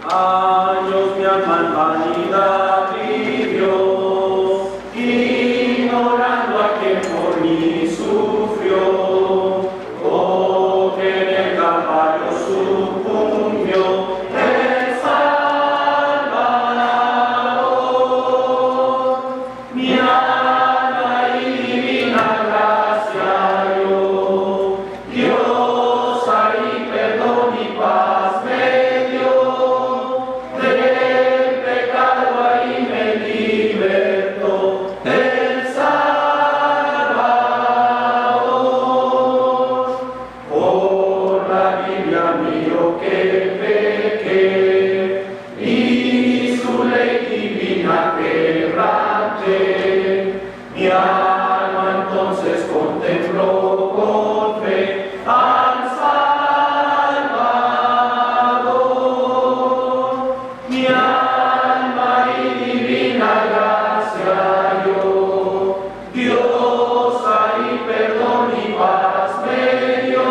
Años mi alma en vanidad vivió, ignorando a quien por mí sufrió. Oh, que en el Calvario sucumbió el Salvador. Mi alma y divina gracia yo, Dios ahí perdón y paz me dio. Del pecado ahí me libertó el Salvador. Por la Biblia mío que pequé y su ley divina quebranté, mi alma entonces contempló con fe al Salvador. Mi alma y divina gracia yo, Dios ahí perdón y paz me dio.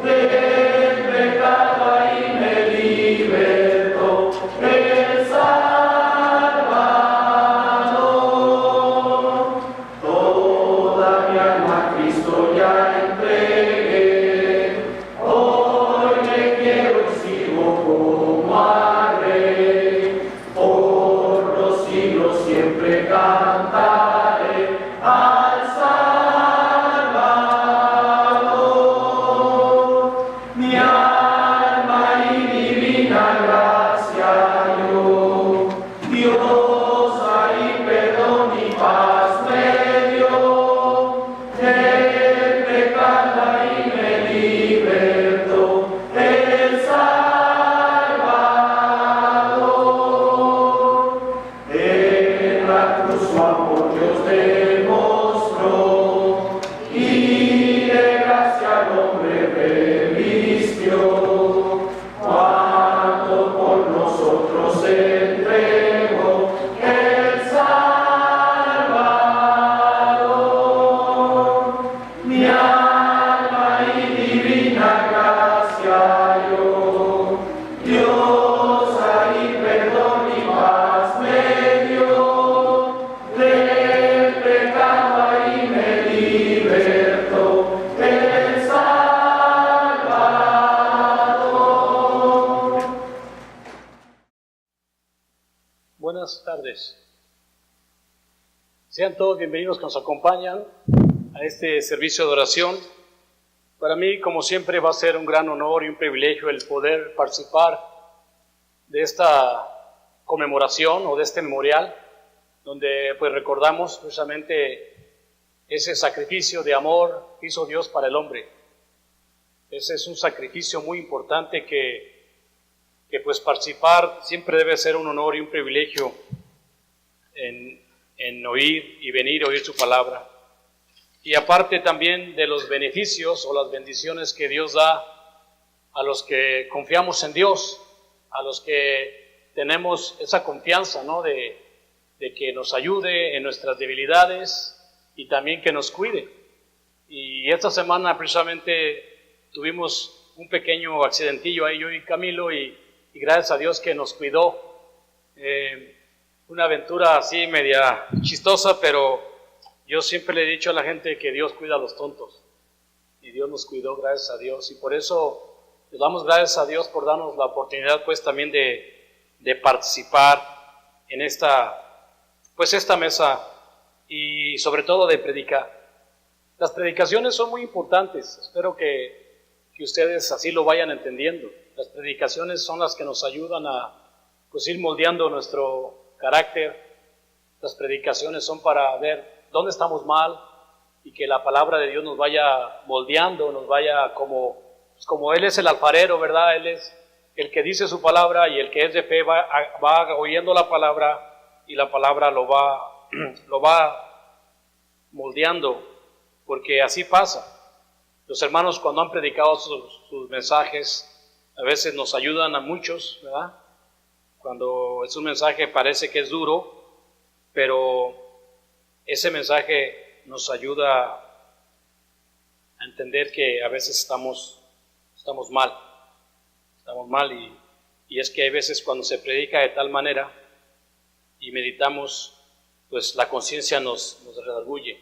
Del pecado ahí me libertó el Salvador. Toda mi alma a Cristo ya entregué, hoy le quiero y sigo como al Rey. Por los siglos siempre cantaré al Salvador. Mi alma y divina gracia yo, Dios ahí perdón y paz me dio. Del pecado ahí me libertó el Salvador. En la cruz su amor Dios demostró y de gracia al hombre revistió. Cuando por nosotros se entregó el Salvador. Mi alma y divina gracia yo, Dios ahí perdón y paz me dio. Del pecado ahí me libertó el Salvador. Buenas tardes. Sean todos bienvenidos que nos acompañan a este servicio de oración. Para mí, como siempre, va a ser un gran honor y un privilegio el poder participar de esta conmemoración o de este memorial, donde pues recordamos precisamente ese sacrificio de amor que hizo Dios para el hombre. Ese es un sacrificio muy importante que pues participar siempre debe ser un honor y un privilegio en oír y venir a oír su palabra. Y aparte también de los beneficios o las bendiciones que Dios da a los que confiamos en Dios, a los que tenemos esa confianza, ¿no? de que nos ayude en nuestras debilidades y también que nos cuide. Y esta semana precisamente tuvimos un pequeño accidentillo ahí yo y Camilo y gracias a Dios que nos cuidó. Una aventura así media chistosa, pero yo siempre le he dicho a la gente que Dios cuida a los tontos y Dios nos cuidó, gracias a Dios, y por eso le damos gracias a Dios por darnos la oportunidad pues también de participar en esta mesa y sobre todo de predicar. Las predicaciones son muy importantes, espero que ustedes así lo vayan entendiendo. Las predicaciones son las que nos ayudan a pues ir moldeando nuestro carácter. Las predicaciones son para ver dónde estamos mal y que la palabra de Dios nos vaya moldeando, nos vaya como Él es el alfarero, ¿verdad? Él es el que dice su palabra y el que es de fe va oyendo la palabra y la palabra lo va moldeando, porque así pasa. Los hermanos cuando han predicado sus mensajes a veces nos ayudan a muchos, ¿verdad? Cuando es un mensaje parece que es duro, pero ese mensaje nos ayuda a entender que a veces estamos mal y Y es que hay veces cuando se predica de tal manera y meditamos, pues la conciencia nos redarguye.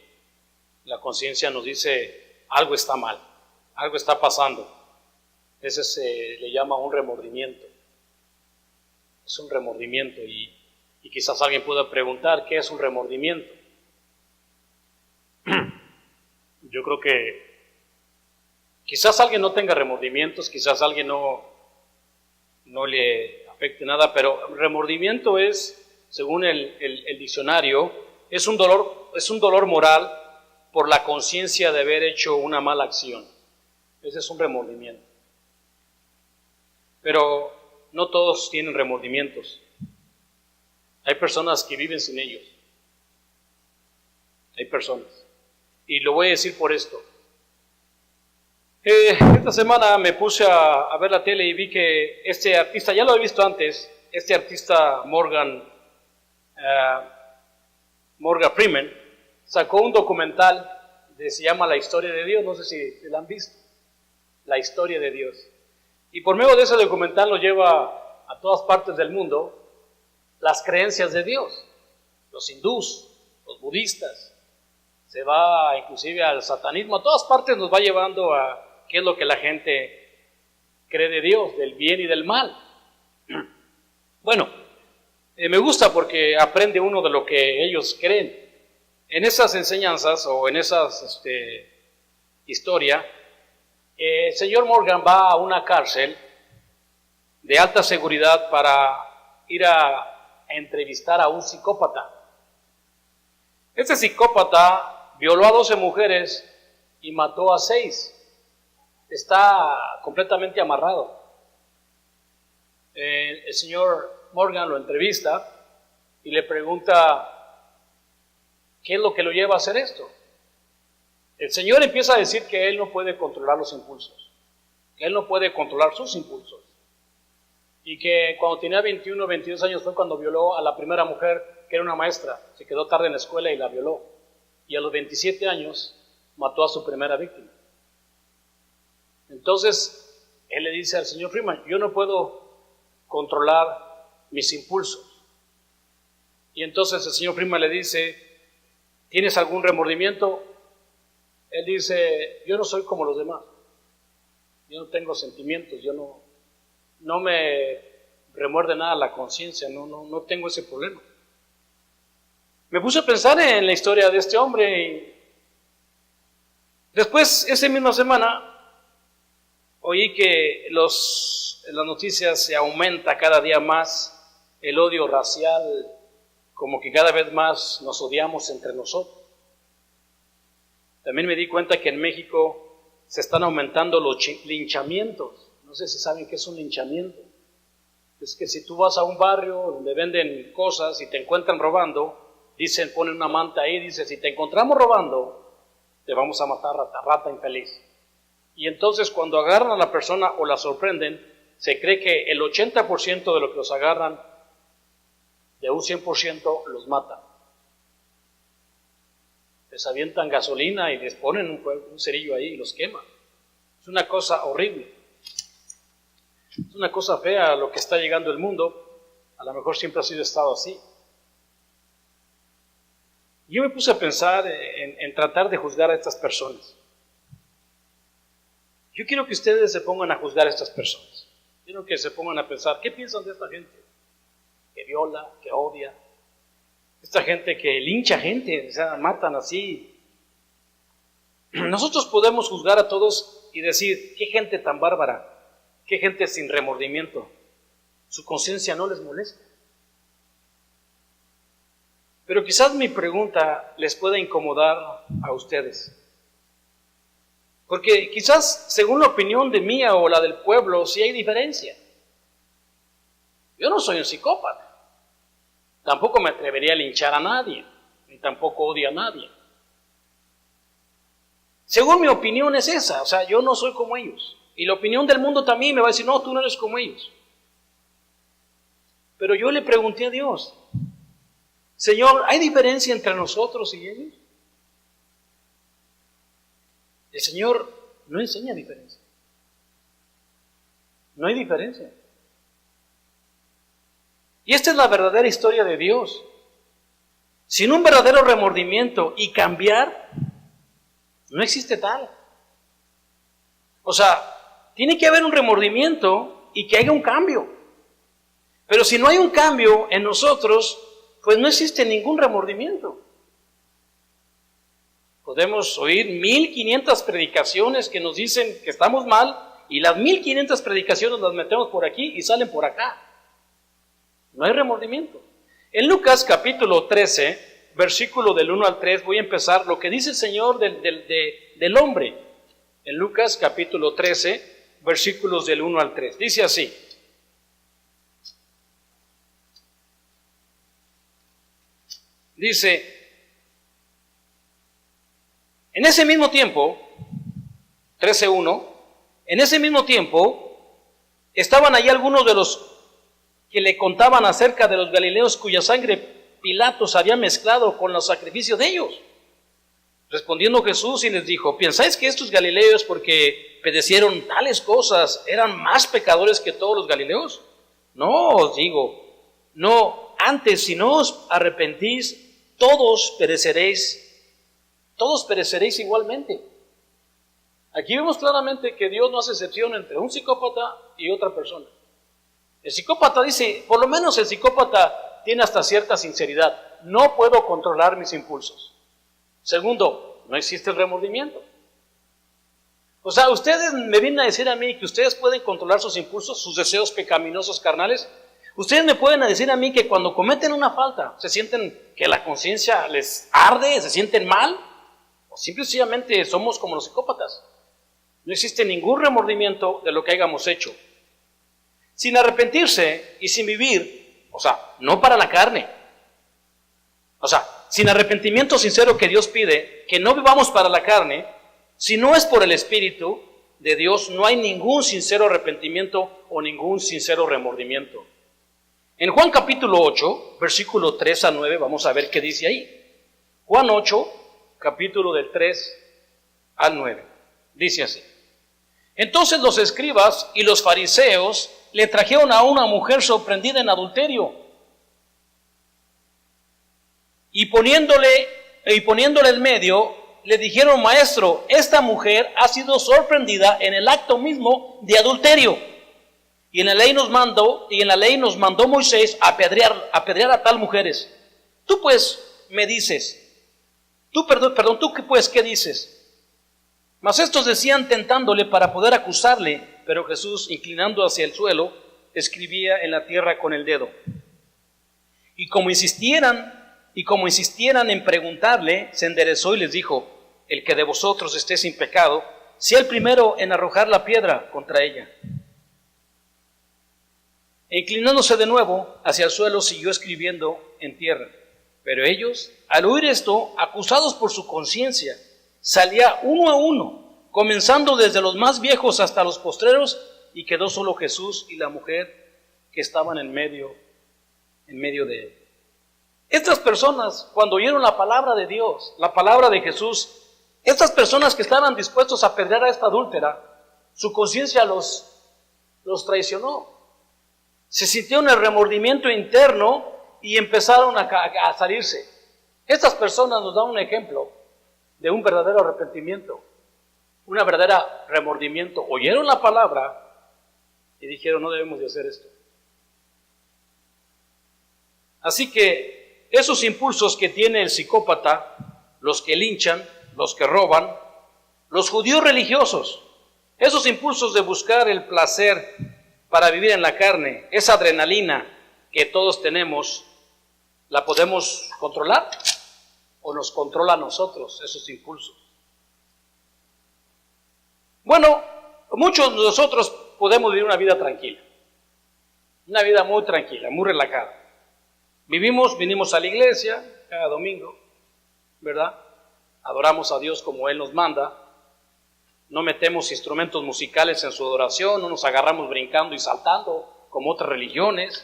La conciencia nos dice, algo está mal, algo está pasando. Ese se le llama un remordimiento. Es un remordimiento y quizás alguien pueda preguntar, ¿qué es un remordimiento? Yo creo que quizás alguien no tenga remordimientos, quizás alguien no le afecte nada, pero remordimiento es, según el diccionario, es un dolor moral por la conciencia de haber hecho una mala acción. Ese es un remordimiento. Pero no todos tienen remordimientos. Hay personas que viven sin ellos. Hay personas. Y lo voy a decir por esto. Esta semana me puse a ver la tele y vi que este artista, ya lo he visto antes, este artista Morgan Freeman, sacó un documental se llama La Historia de Dios, no sé si la han visto, La Historia de Dios. Y por medio de ese documental lo lleva a todas partes del mundo las creencias de Dios, los hindús, los budistas, se va inclusive al satanismo, a todas partes nos va llevando a qué es lo que la gente cree de Dios, del bien y del mal. Bueno, me gusta porque aprende uno de lo que ellos creen. En esas enseñanzas o en esas historia, el señor Morgan va a una cárcel de alta seguridad para ir a entrevistar a un psicópata. Este psicópata violó a 12 mujeres y mató a 6. Está completamente amarrado. El señor Morgan lo entrevista y le pregunta, ¿qué es lo que lo lleva a hacer esto? El Señor empieza a decir que Él no puede controlar los impulsos, que Él no puede controlar sus impulsos, y que cuando tenía 21 o 22 años fue cuando violó a la primera mujer, que era una maestra, se quedó tarde en la escuela y la violó, y a los 27 años mató a su primera víctima. Entonces, Él le dice al señor Freeman, yo no puedo controlar mis impulsos. Y entonces el señor Freeman le dice, ¿tienes algún remordimiento? Él dice, yo no soy como los demás. Yo no tengo sentimientos, yo no me remuerde nada la conciencia, no tengo ese problema. Me puse a pensar en la historia de este hombre y después, esa misma semana, oí que en las noticias se aumenta cada día más el odio racial, como que cada vez más nos odiamos entre nosotros. También me di cuenta que en México se están aumentando los linchamientos. No sé si saben qué es un linchamiento. Es que si tú vas a un barrio donde venden cosas y te encuentran robando, ponen una manta ahí, dice, si te encontramos robando, te vamos a matar, rata infeliz. Y entonces cuando agarran a la persona o la sorprenden, se cree que el 80% de lo que los agarran, de un 100% los matan. Les avientan gasolina y les ponen un cerillo ahí y los queman. Es una cosa horrible. Es una cosa fea lo que está llegando el mundo. A lo mejor siempre ha sido estado así. Yo me puse a pensar en tratar de juzgar a estas personas. Yo quiero que ustedes se pongan a juzgar a estas personas. Quiero que se pongan a pensar, ¿qué piensan de esta gente? Que viola, que odia, esta gente que lincha gente, o sea, matan así. Nosotros podemos juzgar a todos y decir, qué gente tan bárbara, qué gente sin remordimiento, su conciencia no les molesta. Pero quizás mi pregunta les pueda incomodar a ustedes, porque quizás según la opinión de mía o la del pueblo, sí hay diferencia. Yo no soy un psicópata. Tampoco me atrevería a linchar a nadie, ni tampoco odio a nadie. Según mi opinión es esa, o sea, yo no soy como ellos. Y la opinión del mundo también me va a decir, no, tú no eres como ellos. Pero yo le pregunté a Dios, Señor, ¿hay diferencia entre nosotros y ellos? El Señor no enseña diferencia. No hay diferencia. Y esta es la verdadera historia de Dios. Sin un verdadero remordimiento y cambiar, no existe tal. O sea, tiene que haber un remordimiento y que haya un cambio. Pero si no hay un cambio en nosotros, pues no existe ningún remordimiento. Podemos oír 1500 predicaciones que nos dicen que estamos mal, y las 1500 predicaciones las metemos por aquí y salen por acá. No hay remordimiento. En Lucas capítulo 13, versículo del 1 al 3, voy a empezar lo que dice el Señor del hombre. En Lucas capítulo 13, versículos del 1 al 3. Dice así. Dice, en ese mismo tiempo, 13:1, en ese mismo tiempo estaban allí algunos de los que le contaban acerca de los galileos cuya sangre Pilatos había mezclado con los sacrificios de ellos. Respondiendo Jesús y les dijo, ¿pensáis que estos galileos, porque padecieron tales cosas, eran más pecadores que todos los galileos? No os digo, no, antes si no os arrepentís, todos pereceréis igualmente. Aquí vemos claramente que Dios no hace excepción entre un psicópata y otra persona. El psicópata dice, por lo menos el psicópata tiene hasta cierta sinceridad. No puedo controlar mis impulsos. Segundo, no existe el remordimiento. O sea, ustedes me vienen a decir a mí que ustedes pueden controlar sus impulsos, sus deseos pecaminosos carnales. Ustedes me pueden decir a mí que cuando cometen una falta, se sienten que la conciencia les arde, se sienten mal, o simplemente somos como los psicópatas. No existe ningún remordimiento de lo que hayamos hecho. Sin arrepentirse y sin vivir, o sea, no para la carne. O sea, sin arrepentimiento sincero que Dios pide, que no vivamos para la carne, si no es por el Espíritu de Dios, no hay ningún sincero arrepentimiento o ningún sincero remordimiento. En Juan capítulo 8, versículo 3 a 9, vamos a ver qué dice ahí. Juan 8, capítulo del 3 al 9. Dice así. Entonces los escribas y los fariseos le trajeron a una mujer sorprendida en adulterio. Y poniéndole en medio, le dijeron, maestro, esta mujer ha sido sorprendida en el acto mismo de adulterio. Y en la ley nos mandó Moisés a apedrear a tal mujeres. Tú pues me dices, tú pues ¿qué dices? Mas estos decían tentándole para poder acusarle, pero Jesús, inclinando hacia el suelo, escribía en la tierra con el dedo. Y como insistieran en preguntarle, se enderezó y les dijo, el que de vosotros esté sin pecado, sea el primero en arrojar la piedra contra ella. E inclinándose de nuevo hacia el suelo, siguió escribiendo en tierra. Pero ellos, al oír esto, acusados por su conciencia, salía uno a uno, comenzando desde los más viejos hasta los postreros, y quedó solo Jesús y la mujer que estaban en medio de él. Estas personas, cuando oyeron la palabra de Dios, la palabra de Jesús, estas personas que estaban dispuestos a apedrear a esta adúltera, su conciencia los traicionó. Se sintieron el remordimiento interno y empezaron a salirse. Estas personas nos dan un ejemplo de un verdadero arrepentimiento, una verdadera remordimiento. Oyeron la palabra y dijeron, no debemos de hacer esto. Así que esos impulsos que tiene el psicópata, los que linchan, los que roban, los judíos religiosos, esos impulsos de buscar el placer para vivir en la carne, esa adrenalina que todos tenemos, ¿la podemos controlar? ¿O nos controla a nosotros esos impulsos? Bueno, muchos de nosotros podemos vivir una vida tranquila, una vida muy tranquila, muy relajada. Vinimos a la iglesia cada domingo, ¿verdad? Adoramos a Dios como Él nos manda. No metemos instrumentos musicales en su adoración, no nos agarramos brincando y saltando como otras religiones.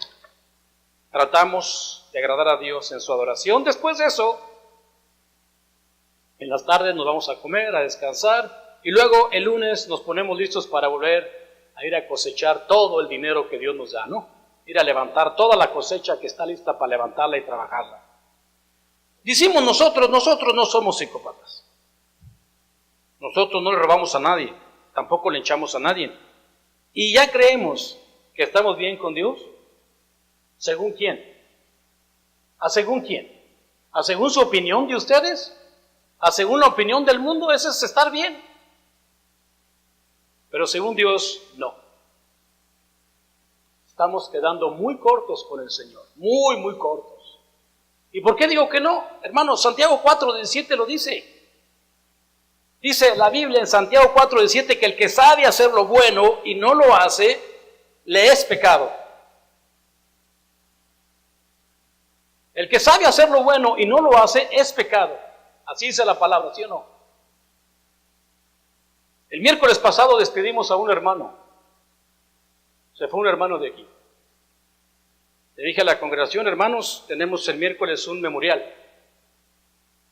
Tratamos de agradar a Dios en su adoración. Después de eso, en las tardes nos vamos a comer, a descansar, y luego el lunes nos ponemos listos para volver a ir a cosechar todo el dinero que Dios nos da, ¿no? ir a levantar toda la cosecha que está lista para levantarla y trabajarla. Decimos nosotros no somos psicópatas. Nosotros no le robamos a nadie, tampoco le echamos a nadie. Y ya creemos que estamos bien con Dios. ¿Según quién? ¿A según quién? ¿A según su opinión de ustedes? ¿A según la opinión del mundo? Ese es estar bien. Pero según Dios, no. Estamos quedando muy cortos con el Señor, muy cortos. ¿Y por qué digo que no? Hermanos, Santiago 4:17 lo dice. Dice la Biblia en Santiago 4:17 que el que sabe hacer lo bueno y no lo hace, le es pecado. El que sabe hacer lo bueno y no lo hace, es pecado. Así dice la palabra, ¿sí o no? El miércoles pasado despedimos a un hermano. Se fue un hermano de aquí. Le dije a la congregación, hermanos, tenemos el miércoles un memorial.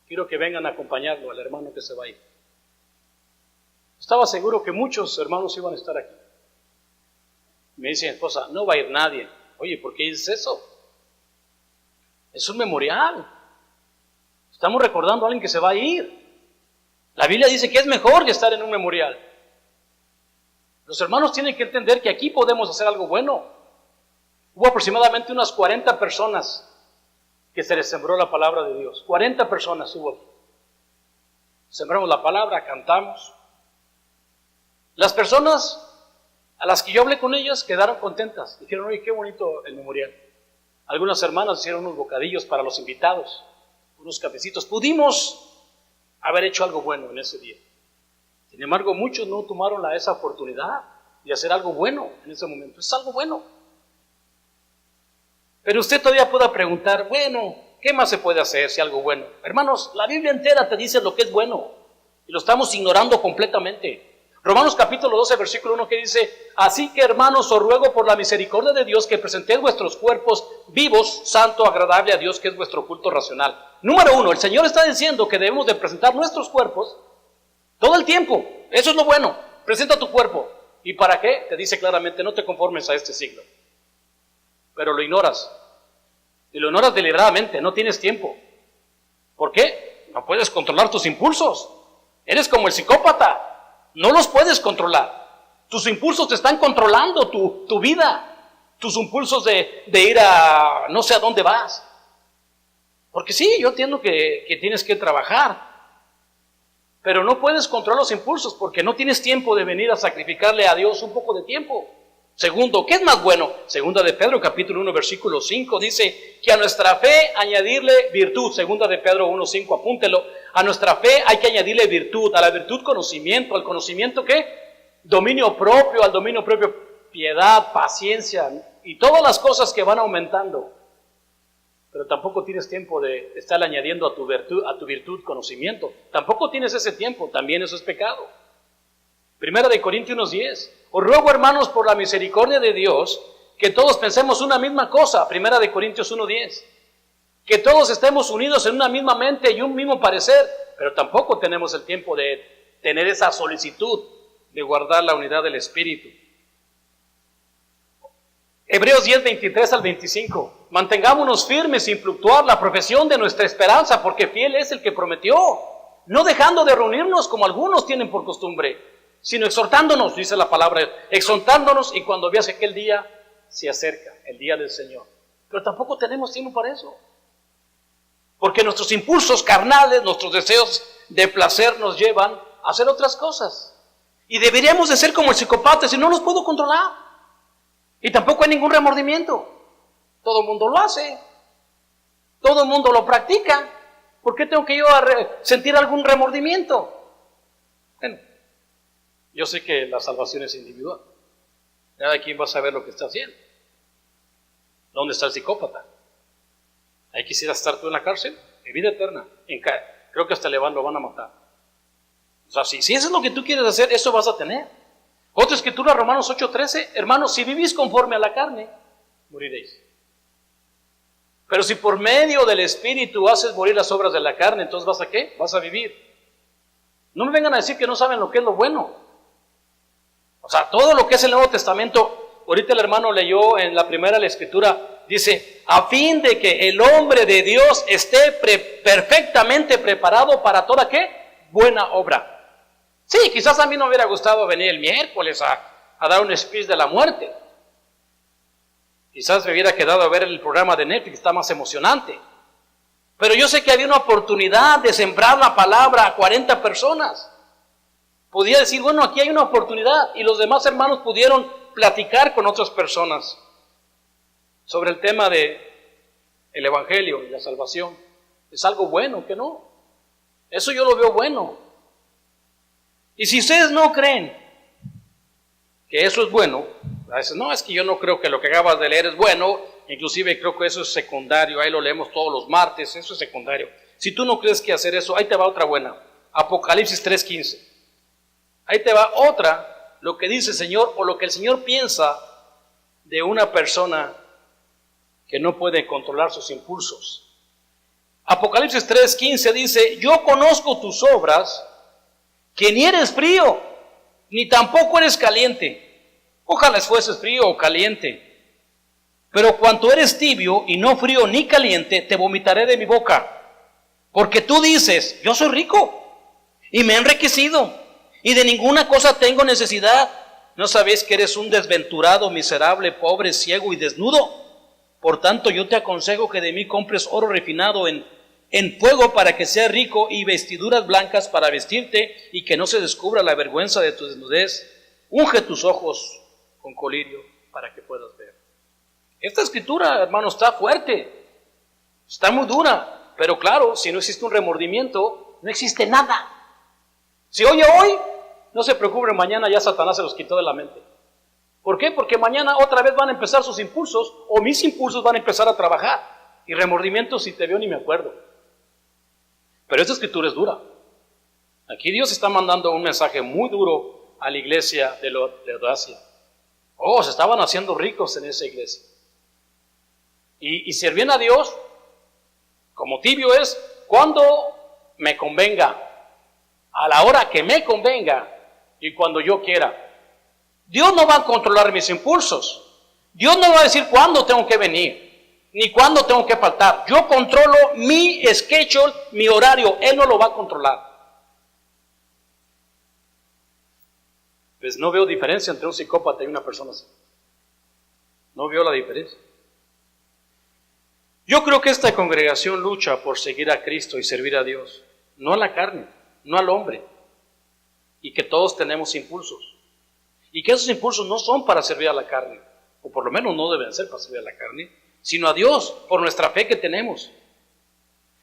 Quiero que vengan a acompañarlo al hermano que se va a ir. Estaba seguro que muchos hermanos iban a estar aquí. Me dice mi esposa, no va a ir nadie. Oye, ¿por qué dices eso? Es un memorial. Estamos recordando a alguien que se va a ir. La Biblia dice que es mejor que estar en un memorial. Los hermanos tienen que entender que aquí podemos hacer algo bueno. Hubo aproximadamente unas 40 personas que se les sembró la palabra de Dios. 40 personas hubo aquí. Sembramos la palabra, cantamos. Las personas a las que yo hablé con ellas quedaron contentas. Dijeron, oye, qué bonito el memorial. Algunas hermanas hicieron unos bocadillos para los invitados, unos cafecitos. Pudimos haber hecho algo bueno en ese día. Sin embargo, muchos no tomaron esa oportunidad de hacer algo bueno en ese momento. Es algo bueno. Pero usted todavía pueda preguntar, bueno, ¿qué más se puede hacer si algo bueno? Hermanos, la Biblia entera te dice lo que es bueno y lo estamos ignorando completamente. Romanos capítulo 12, versículo 1 que dice, así que hermanos, os ruego por la misericordia de Dios que presentéis vuestros cuerpos vivos, santo, agradable a Dios, que es vuestro culto racional. Número 1, el Señor está diciendo que debemos de presentar nuestros cuerpos todo el tiempo. Eso es lo bueno. Presenta tu cuerpo. ¿Y para qué? Te dice claramente, no te conformes a este siglo. Pero lo ignoras. Y lo ignoras deliberadamente, no tienes tiempo. ¿Por qué? No puedes controlar tus impulsos. Eres como el psicópata. No los puedes controlar. Tus impulsos te están controlando tu vida. Tus impulsos de ir a no sé a dónde vas. Porque sí, yo entiendo que tienes que trabajar. Pero no puedes controlar los impulsos porque no tienes tiempo de venir a sacrificarle a Dios un poco de tiempo. Segundo, ¿qué es más bueno? Segunda de Pedro, capítulo 1, versículo 5, dice que a nuestra fe añadirle virtud. Segunda de Pedro 1, 5, apúntelo. A nuestra fe hay que añadirle virtud. A la virtud conocimiento. ¿Al conocimiento qué? Dominio propio. Al dominio propio piedad, paciencia y todas las cosas que van aumentando. Pero tampoco tienes tiempo de estar añadiendo a tu virtud conocimiento. Tampoco tienes ese tiempo. También eso es pecado. Primera de Corintios 10. Os ruego, hermanos, por la misericordia de Dios, que todos pensemos una misma cosa. Primera de Corintios 1:10. Que todos estemos unidos en una misma mente y un mismo parecer. Pero tampoco tenemos el tiempo de tener esa solicitud de guardar la unidad del Espíritu. Hebreos 10, 23 al 25. Mantengámonos firmes sin fluctuar la profesión de nuestra esperanza, porque fiel es el que prometió. No dejando de reunirnos como algunos tienen por costumbre, sino exhortándonos, dice la palabra, exhortándonos, y cuando veas que aquel día se acerca, el día del Señor. Pero tampoco tenemos tiempo para eso. Porque nuestros impulsos carnales, nuestros deseos de placer nos llevan a hacer otras cosas. Y deberíamos de ser como el psicópata, si no los puedo controlar. Y tampoco hay ningún remordimiento. Todo el mundo lo hace. Todo el mundo lo practica. ¿Por qué tengo que yo sentir algún remordimiento? Bueno, yo sé que la salvación es individual. Cada quien va a saber lo que está haciendo. ¿Dónde está el psicópata? ¿Ahí quisieras estar tú en la cárcel? En vida eterna. Creo que hasta lo van a matar. O sea, si eso es lo que tú quieres hacer, eso vas a tener. Otra escritura, Romanos 8:13, hermanos, si vivís conforme a la carne, moriréis. Pero si por medio del Espíritu haces morir las obras de la carne, entonces ¿vas a qué? Vas a vivir. No me vengan a decir que no saben lo que es lo bueno. O sea, todo lo que es el Nuevo Testamento ahorita el hermano leyó en la primera la escritura, dice, a fin de que el hombre de Dios esté perfectamente preparado para toda, ¿qué? Buena obra. Sí, quizás a mí no me hubiera gustado venir el miércoles a dar un speech de la muerte. Quizás me hubiera quedado a ver el programa de Netflix, está más emocionante. Pero yo sé que había una oportunidad de sembrar la palabra a 40 personas. Podía decir, bueno, aquí hay una oportunidad. Y los demás hermanos pudieron platicar con otras personas sobre el tema de el evangelio y la salvación. Es algo bueno, ¿que no? Eso yo lo veo bueno. Y si ustedes no creen que eso es bueno, a veces, no, es que yo no creo que lo que acabas de leer es bueno, inclusive creo que eso es secundario, ahí lo leemos todos los martes, eso es secundario. Si tú no crees que hacer eso, ahí te va otra buena, Apocalipsis 3:15. Ahí te va otra, lo que dice el Señor o lo que el Señor piensa de una persona que no puede controlar sus impulsos. Apocalipsis 3:15 dice, yo conozco tus obras, que ni eres frío, ni tampoco eres caliente. Ojalá fueses frío o caliente. Pero cuanto eres tibio y no frío ni caliente, te vomitaré de mi boca. Porque tú dices, yo soy rico y me he enriquecido y de ninguna cosa tengo necesidad. ¿No sabéis que eres un desventurado, miserable, pobre, ciego y desnudo? Por tanto, yo te aconsejo que de mí compres oro refinado en fuego para que seas rico y vestiduras blancas para vestirte y que no se descubra la vergüenza de tu desnudez. Unge tus ojos con colirio para que puedas ver. Esta escritura, hermano, está fuerte, está muy dura, pero claro, si no existe un remordimiento, no existe nada. Si oye hoy, no se preocupe, mañana ya Satanás se los quitó de la mente. ¿Por qué? Porque mañana otra vez van a empezar sus impulsos, o mis impulsos van a empezar a trabajar. Y remordimiento, si te veo ni me acuerdo. Pero esta escritura es dura. Aquí Dios está mandando un mensaje muy duro a la iglesia de Laodicea. Oh, se estaban haciendo ricos en esa iglesia. Y servían a Dios, como tibio es, cuando me convenga, a la hora que me convenga y cuando yo quiera. Dios no va a controlar mis impulsos. Dios no va a decir cuándo tengo que venir, ni cuándo tengo que faltar. Yo controlo mi schedule, mi horario. Él no lo va a controlar. Pues no veo diferencia entre un psicópata y una persona así. No veo la diferencia. Yo creo que esta congregación lucha por seguir a Cristo y servir a Dios, no a la carne, no al hombre, y que todos tenemos impulsos, y que esos impulsos no son para servir a la carne, o por lo menos no deben ser para servir a la carne, sino a Dios, por nuestra fe que tenemos.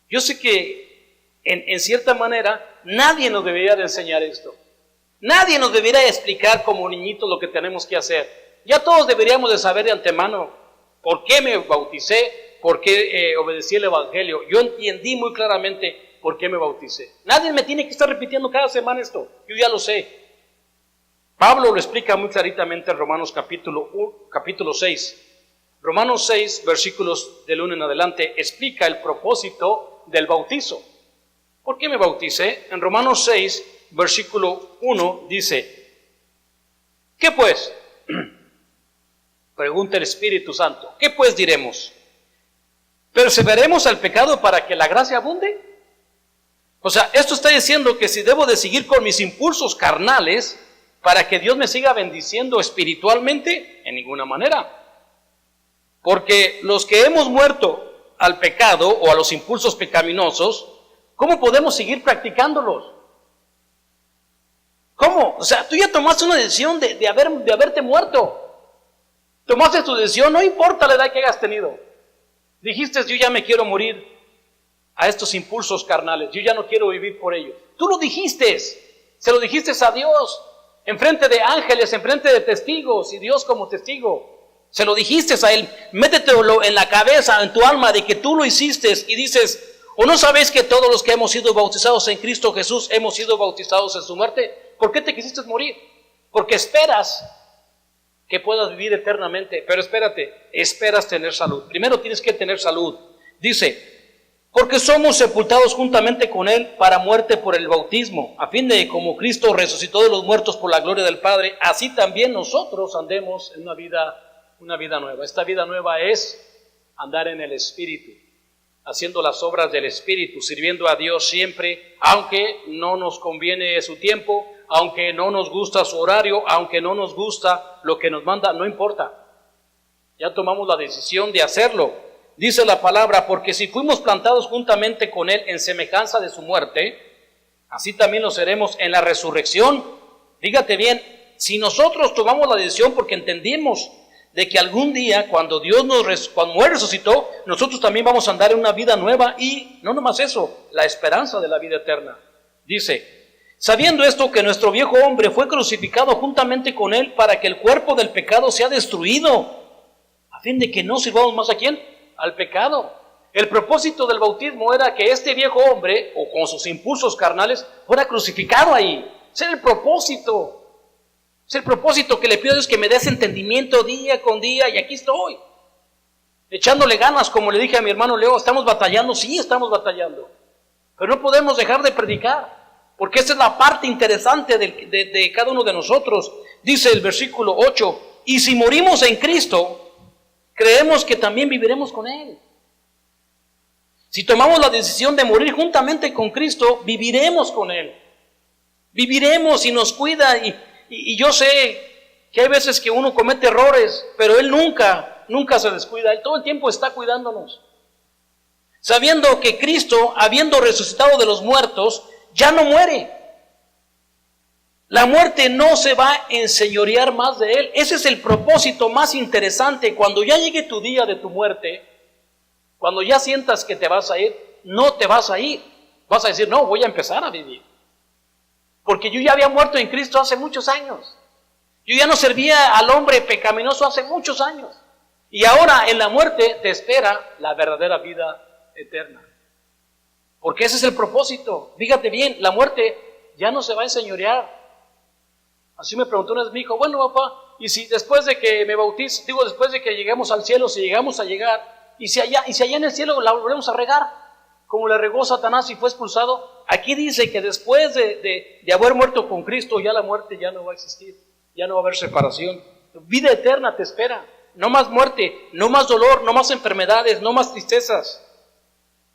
Yo sé que en cierta manera nadie nos debería de enseñar esto, nadie nos debería explicar como niñitos lo que tenemos que hacer. Ya todos deberíamos de saber de antemano por qué me bauticé, por qué obedecí el evangelio. Yo entendí muy claramente por qué me bauticé. Nadie me tiene que estar repitiendo cada semana esto, yo ya lo sé. Pablo lo explica muy claritamente en Romanos capítulo 6. Romanos 6, versículos del 1 en adelante, explica el propósito del bautizo. ¿Por qué me bauticé? En Romanos 6, versículo 1 dice, ¿qué pues? Pregunta el Espíritu Santo, ¿qué pues diremos? ¿Perseveremos al pecado para que la gracia abunde? O sea, esto está diciendo que si debo de seguir con mis impulsos carnales para que Dios me siga bendiciendo espiritualmente, en ninguna manera. Porque los que hemos muerto al pecado o a los impulsos pecaminosos, ¿cómo podemos seguir practicándolos? ¿Cómo? O sea, tú ya tomaste una decisión de haberte muerto. Tomaste tu decisión, no importa la edad que hayas tenido. Dijiste, yo ya me quiero morir a estos impulsos carnales, yo ya no quiero vivir por ellos. Tú lo dijiste, se lo dijiste a Dios, enfrente de ángeles, enfrente de testigos, y Dios como testigo. Se lo dijiste a Él, métetelo en la cabeza, en tu alma, de que tú lo hiciste, y dices, ¿o no sabéis que todos los que hemos sido bautizados en Cristo Jesús, hemos sido bautizados en su muerte? ¿Por qué te quisiste morir? Porque esperas que puedas vivir eternamente, pero espérate, esperas tener salud. Primero tienes que tener salud. Dice, Porque somos sepultados juntamente con Él para muerte por el bautismo, a fin de que como Cristo resucitó de los muertos por la gloria del Padre, así también nosotros andemos en una vida nueva. Esta vida nueva es andar en el Espíritu, haciendo las obras del Espíritu, sirviendo a Dios siempre, aunque no nos conviene su tiempo, aunque no nos gusta su horario, aunque no nos gusta lo que nos manda, no importa. Ya tomamos la decisión de hacerlo. Dice la palabra, porque si fuimos plantados juntamente con Él en semejanza de su muerte, así también lo seremos en la resurrección. Fíjate bien, si nosotros tomamos la decisión porque entendimos de que algún día cuando cuando Él resucitó, nosotros también vamos a andar en una vida nueva y no nomás eso, la esperanza de la vida eterna. Dice, sabiendo esto que nuestro viejo hombre fue crucificado juntamente con Él para que el cuerpo del pecado sea destruido, a fin de que no sirvamos más a ¿quién? Al pecado. El propósito del bautismo era que este viejo hombre, o con sus impulsos carnales, fuera crucificado ahí. Ese era el propósito. Es el propósito que le pido a Dios, que me dé ese entendimiento día con día, y aquí estoy, echándole ganas, como le dije a mi hermano Leo. ¿Estamos batallando? Sí, estamos batallando, pero no podemos dejar de predicar, porque esa es la parte interesante de cada uno de nosotros. Dice el versículo 8, y si morimos en Cristo, creemos que también viviremos con Él. Si tomamos la decisión de morir juntamente con Cristo, viviremos con Él. Viviremos y nos cuida. Y yo sé que hay veces que uno comete errores, pero Él nunca se descuida. Él todo el tiempo está cuidándonos. Sabiendo que Cristo, habiendo resucitado de los muertos, ya no muere. La muerte no se va a enseñorear más de Él. Ese es el propósito más interesante. Cuando ya llegue tu día de tu muerte, cuando ya sientas que te vas a ir, no te vas a ir. Vas a decir, no, voy a empezar a vivir. Porque yo ya había muerto en Cristo hace muchos años. Yo ya no servía al hombre pecaminoso hace muchos años. Y ahora en la muerte te espera la verdadera vida eterna. Porque ese es el propósito. Fíjate bien, la muerte ya no se va a enseñorear. Así me preguntó una vez mi hijo, bueno papá, y si después de que me bautice, después de que lleguemos al cielo, si llegamos a llegar, y si allá en el cielo la volvemos a regar, como le regó Satanás y fue expulsado, aquí dice que después de haber muerto con Cristo, ya la muerte ya no va a existir, ya no va a haber separación. Vida eterna te espera, no más muerte, no más dolor, no más enfermedades, no más tristezas.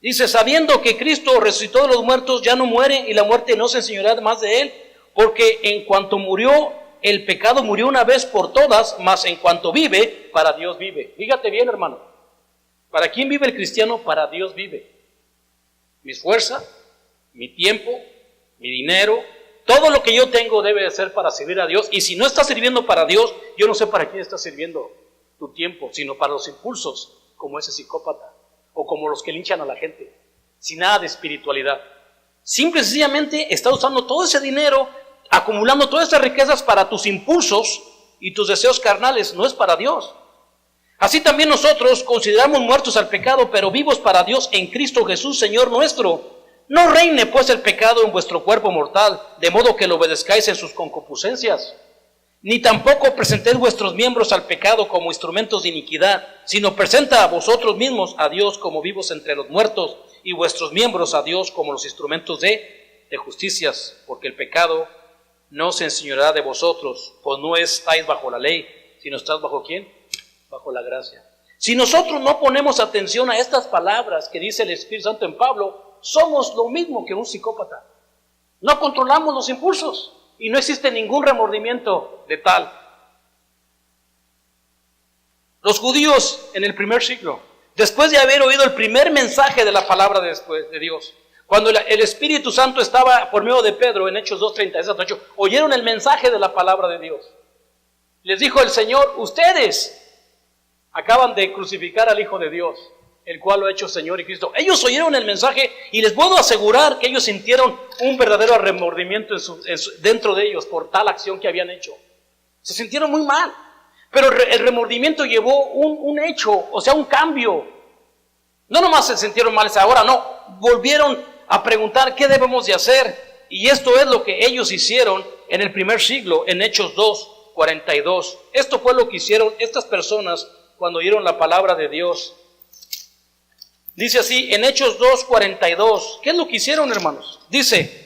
Dice, sabiendo que Cristo resucitó de los muertos, ya no muere y la muerte no se enseñoreará más de Él. Porque en cuanto murió, el pecado murió una vez por todas, mas en cuanto vive, para Dios vive. Fíjate bien, hermano. ¿Para quién vive el cristiano? Para Dios vive. Mi fuerza, mi tiempo, mi dinero, todo lo que yo tengo debe de ser para servir a Dios. Y si no estás sirviendo para Dios, yo no sé para quién estás sirviendo tu tiempo, sino para los impulsos, como ese psicópata, o como los que linchan a la gente, sin nada de espiritualidad. Simple y sencillamente está usando todo ese dinero, acumulando todas estas riquezas para tus impulsos y tus deseos carnales, no es para Dios. Así también nosotros consideramos muertos al pecado, pero vivos para Dios en Cristo Jesús, Señor nuestro. No reine pues el pecado en vuestro cuerpo mortal, de modo que lo obedezcáis en sus concupiscencias. Ni tampoco presentéis vuestros miembros al pecado como instrumentos de iniquidad, sino presenta a vosotros mismos a Dios como vivos entre los muertos, y vuestros miembros a Dios como los instrumentos de justicias, porque el pecado no se enseñoreará de vosotros, pues no estáis bajo la ley, sino estáis bajo ¿quién? Bajo la gracia. Si nosotros no ponemos atención a estas palabras que dice el Espíritu Santo en Pablo, somos lo mismo que un psicópata. No controlamos los impulsos y no existe ningún remordimiento de tal. Los judíos en el primer siglo, después de haber oído el primer mensaje de la palabra de Dios, cuando el Espíritu Santo estaba por medio de Pedro en Hechos 2:36-38, oyeron el mensaje de la palabra de Dios. Les dijo el Señor, ustedes acaban de crucificar al Hijo de Dios, el cual lo ha hecho Señor y Cristo. Ellos oyeron el mensaje y les puedo asegurar que ellos sintieron un verdadero remordimiento dentro de ellos por tal acción que habían hecho. Se sintieron muy mal, pero el remordimiento llevó un hecho, o sea, un cambio. No nomás se sintieron mal ahora, no, volvieron a preguntar qué debemos de hacer. Y esto es lo que ellos hicieron en el primer siglo, en Hechos 2:42. Esto fue lo que hicieron estas personas cuando oyeron la palabra de Dios. Dice así en Hechos 2:42. ¿Qué es lo que hicieron, hermanos? Dice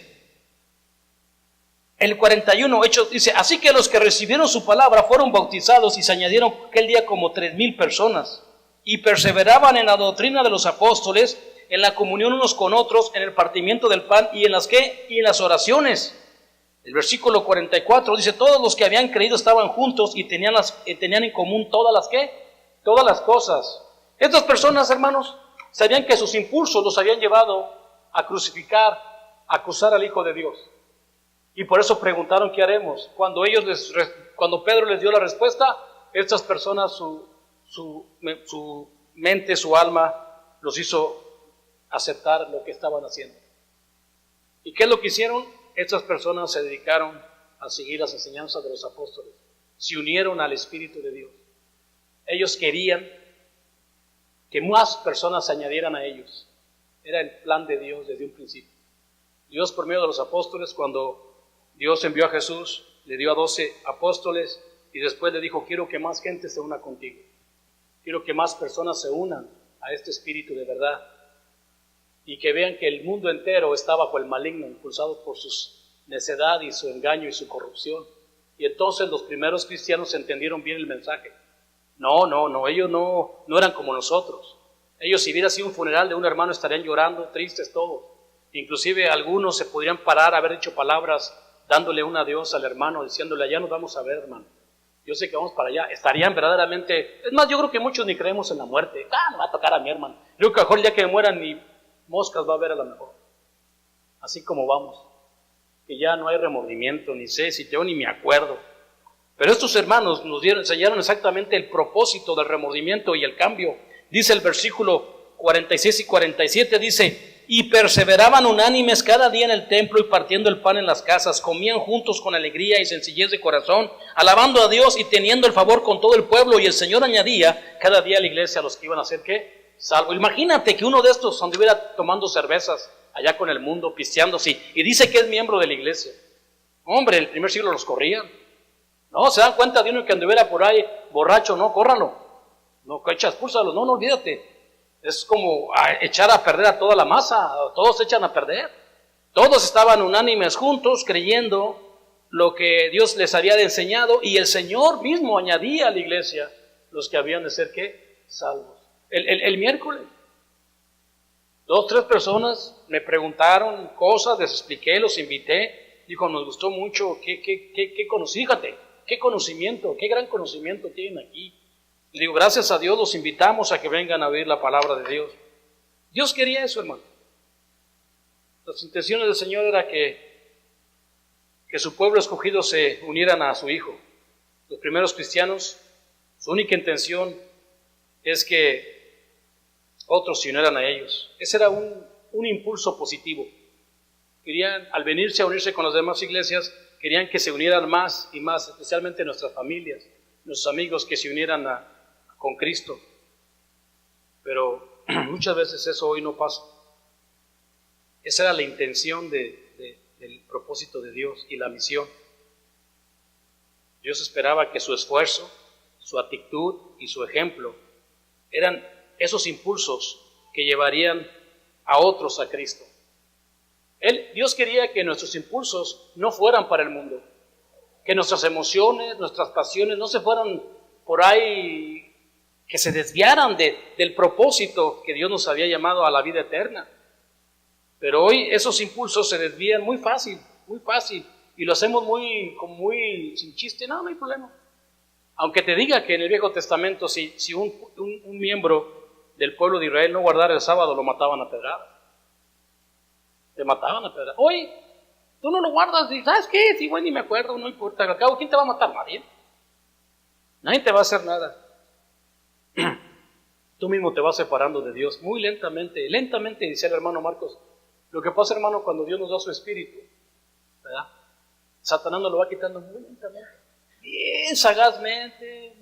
el 41, Hechos, dice: así que los que recibieron su palabra fueron bautizados y se añadieron aquel día como 3,000 personas. Y perseveraban en la doctrina de los apóstoles, en la comunión unos con otros, en el partimiento del pan y en las ¿qué? Y en las oraciones. El versículo 44 dice: todos los que habían creído estaban juntos y tenían en común todas las ¿qué? Todas las cosas. Estas personas, hermanos, sabían que sus impulsos los habían llevado a crucificar, a acusar al Hijo de Dios. Y por eso preguntaron: ¿qué haremos? Cuando Pedro les dio la respuesta, estas personas, su mente, su alma, los hizo aceptar lo que estaban haciendo. ¿Y qué es lo que hicieron? Estas personas se dedicaron a seguir las enseñanzas de los apóstoles. Se unieron al Espíritu de Dios. Ellos querían que más personas se añadieran a ellos. Era el plan de Dios desde un principio. Dios, por medio de los apóstoles, cuando Dios envió a Jesús, le dio a 12 apóstoles y después le dijo: quiero que más gente se una contigo. Quiero que más personas se unan a este Espíritu de verdad y que vean que el mundo entero está bajo el maligno, impulsado por su necedad y su engaño y su corrupción. Y entonces los primeros cristianos entendieron bien el mensaje. No, ellos no eran como nosotros. Ellos, si hubiera sido un funeral de un hermano, estarían llorando, tristes todos. Inclusive algunos se podrían parar, haber dicho palabras, dándole un adiós al hermano, diciéndole: allá nos vamos a ver, hermano. Yo sé que vamos para allá. Estarían verdaderamente... Es más, yo creo que muchos ni creemos en la muerte. Me va a tocar a mi hermano. Yo creo que a lo mejor el día que me mueran ni moscas va a ver a lo mejor. Así como vamos. Que ya no hay remordimiento, ni sé si yo ni me acuerdo. Pero estos hermanos nos enseñaron exactamente el propósito del remordimiento y el cambio. Dice el versículo 46 y 47, dice: y perseveraban unánimes cada día en el templo y partiendo el pan en las casas, comían juntos con alegría y sencillez de corazón, alabando a Dios y teniendo el favor con todo el pueblo, y el Señor añadía cada día a la iglesia a los que iban a ser ¿qué? Salvo. Imagínate que uno de estos anduviera tomando cervezas allá con el mundo, pisteándose, y dice que es miembro de la iglesia. Hombre, en el primer siglo los corrían. No, se dan cuenta de uno que anduviera por ahí borracho, no, córralo. No, expúlsalo, no, olvídate. Es como echar a perder a toda la masa, todos se echan a perder. Todos estaban unánimes juntos, creyendo lo que Dios les había enseñado, y el Señor mismo añadía a la iglesia los que habían de ser ¿qué? Salvos. El miércoles, 2, 3 personas me preguntaron cosas, les expliqué, los invité, dijo: nos gustó mucho, ¿qué conocí? Fíjate, qué conocimiento, qué gran conocimiento tienen aquí. Le digo: gracias a Dios los invitamos a que vengan a oír la palabra de Dios. Dios quería eso, hermano. Las intenciones del Señor era que su pueblo escogido se unieran a su Hijo. Los primeros cristianos, su única intención es que otros se unieran a ellos. Ese era un impulso positivo. Querían, al venirse a unirse con las demás iglesias, querían que se unieran más y más, especialmente nuestras familias, nuestros amigos, que se unieran con Cristo. Pero muchas veces eso hoy no pasa. Esa era la intención del propósito de Dios y la misión. Dios esperaba que su esfuerzo, su actitud y su ejemplo eran esos impulsos que llevarían a otros a Cristo. Dios quería que nuestros impulsos no fueran para el mundo, que nuestras emociones, nuestras pasiones no se fueran por ahí, que se desviaran del propósito que Dios nos había llamado a la vida eterna. Pero hoy esos impulsos se desvían muy fácil, y lo hacemos muy sin chiste. No hay problema. Aunque te diga que en el Viejo Testamento, si un miembro del pueblo de Israel no guardara el sábado, lo mataban a pedradas. Te mataban a pedradas. Hoy, tú no lo guardas y ¿sabes qué? Si bueno, ni me acuerdo, no importa. Al cabo, ¿quién te va a matar? Nadie te va a hacer nada. Tú mismo te vas separando de Dios muy lentamente, dice el hermano Marcos. Lo que pasa, hermano, cuando Dios nos da su espíritu, ¿verdad? Satanás nos lo va quitando muy lentamente, bien sagazmente,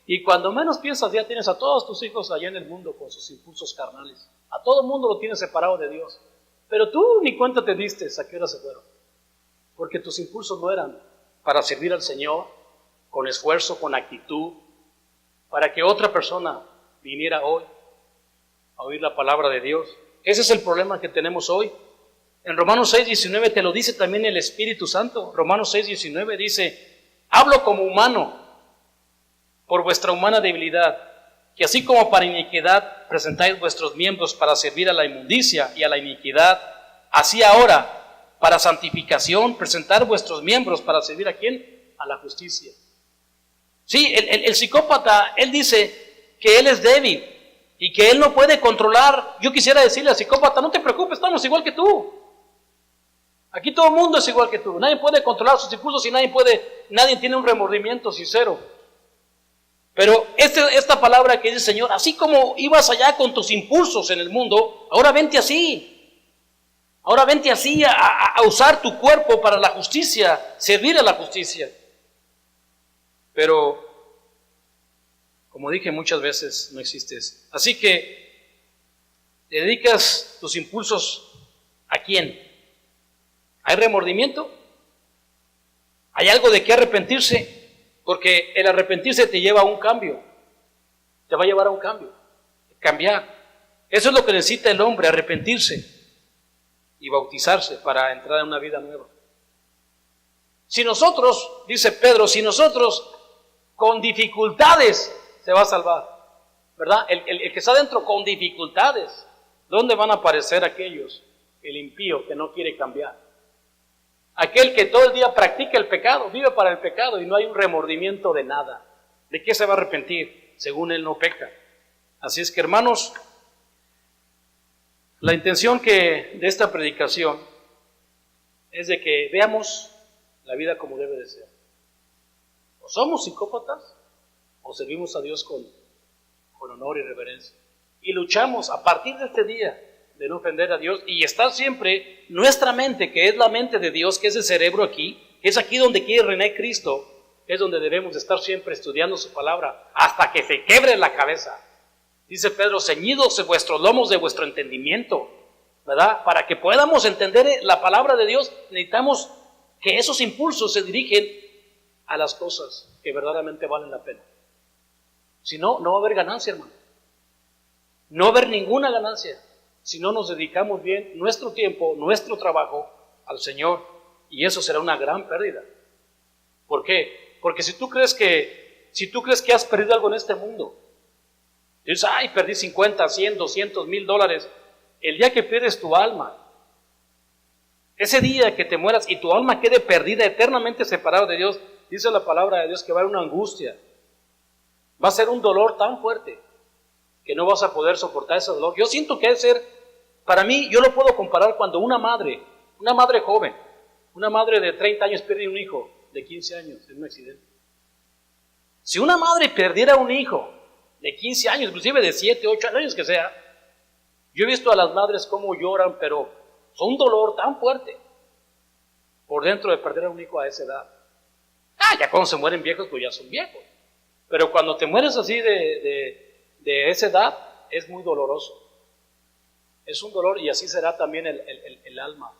y cuando menos piensas ya tienes a todos tus hijos allá en el mundo con sus impulsos carnales. A todo el mundo lo tienes separado de Dios. Pero tú ni cuenta te diste a qué hora se fueron. Porque tus impulsos no eran para servir al Señor con esfuerzo, con actitud, para que otra persona viniera hoy a oír la palabra de Dios. Ese es el problema que tenemos hoy. En Romanos 6:19 te lo dice también el Espíritu Santo. Romanos 6:19 dice: hablo como humano, por vuestra humana debilidad, que así como para iniquidad presentáis vuestros miembros para servir a la inmundicia y a la iniquidad, así ahora, para santificación, presentar vuestros miembros para servir ¿a quién? A la justicia. Sí, el psicópata, él dice que él es débil y que él no puede controlar. Yo quisiera decirle al psicópata: no te preocupes, estamos igual que tú. Aquí todo el mundo es igual que tú. Nadie puede controlar sus impulsos y nadie tiene un remordimiento sincero. Pero esta palabra que dice el Señor: así como ibas allá con tus impulsos en el mundo, ahora vente así. Ahora vente así a usar tu cuerpo para la justicia, servir a la justicia. Pero, como dije muchas veces, no existe eso. Así que, ¿te dedicas tus impulsos a quién? ¿Hay remordimiento? ¿Hay algo de qué arrepentirse? Porque el arrepentirse te lleva a un cambio. Te va a llevar a un cambio. Cambiar. Eso es lo que necesita el hombre, arrepentirse y bautizarse para entrar en una vida nueva. Si nosotros, dice Pedro, si nosotros con dificultades se va a salvar, ¿verdad? El que está dentro con dificultades, ¿dónde van a aparecer aquellos? El impío que no quiere cambiar. Aquel que todo el día practica el pecado, vive para el pecado y no hay un remordimiento de nada. ¿De qué se va a arrepentir? Según él no peca. Así es que, hermanos, la intención de esta predicación es de que veamos la vida como debe de ser. O somos psicópatas o servimos a Dios con honor y reverencia. Y luchamos a partir de este día de no ofender a Dios y estar siempre nuestra mente, que es la mente de Dios, que es el cerebro aquí, que es aquí donde quiere reinar Cristo, es donde debemos de estar siempre estudiando su palabra hasta que se quebre la cabeza. Dice Pedro: ceñidos vuestros lomos de vuestro entendimiento, ¿verdad? Para que podamos entender la palabra de Dios, necesitamos que esos impulsos se dirigen a las cosas que verdaderamente valen la pena. Si no, no va a haber ganancia, hermano. No va a haber ninguna ganancia si no nos dedicamos bien nuestro tiempo, nuestro trabajo al Señor, y eso será una gran pérdida. ¿Por qué? Porque si tú crees que has perdido algo en este mundo, dices: ay, perdí 50, 100, 200, $1,000. El día que pierdes tu alma, ese día que te mueras y tu alma quede perdida, eternamente separado de Dios, dice la palabra de Dios que va a haber una angustia. Va a ser un dolor tan fuerte que no vas a poder soportar ese dolor. Yo siento que debe ser, para mí, yo lo puedo comparar cuando una madre joven, una madre de 30 años pierde un hijo de 15 años en un accidente. Si una madre perdiera un hijo de 15 años, inclusive de 7, 8 años que sea, yo he visto a las madres cómo lloran, pero son un dolor tan fuerte por dentro de perder a un hijo a esa edad. Ya cuando se mueren viejos, pues ya son viejos. Pero cuando te mueres así de esa edad, es muy doloroso. Es un dolor, y así será también el alma.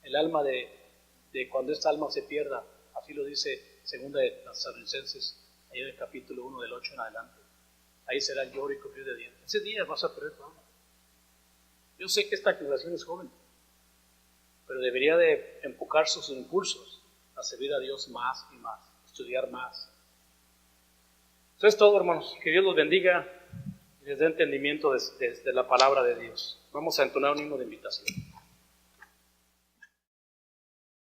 El alma de cuando esta alma se pierda. Así lo dice segunda de Tesalonicenses, ahí en el capítulo 1 del 8 en adelante. Ahí será el lloro y crujir de dientes. Ese día vas a perder tu alma. Yo sé que esta generación es joven, pero debería de enfocar sus impulsos a servir a Dios más y más, estudiar más. Eso es todo, hermanos. Que Dios los bendiga y les dé entendimiento de la palabra de Dios. Vamos a entonar un himno de invitación.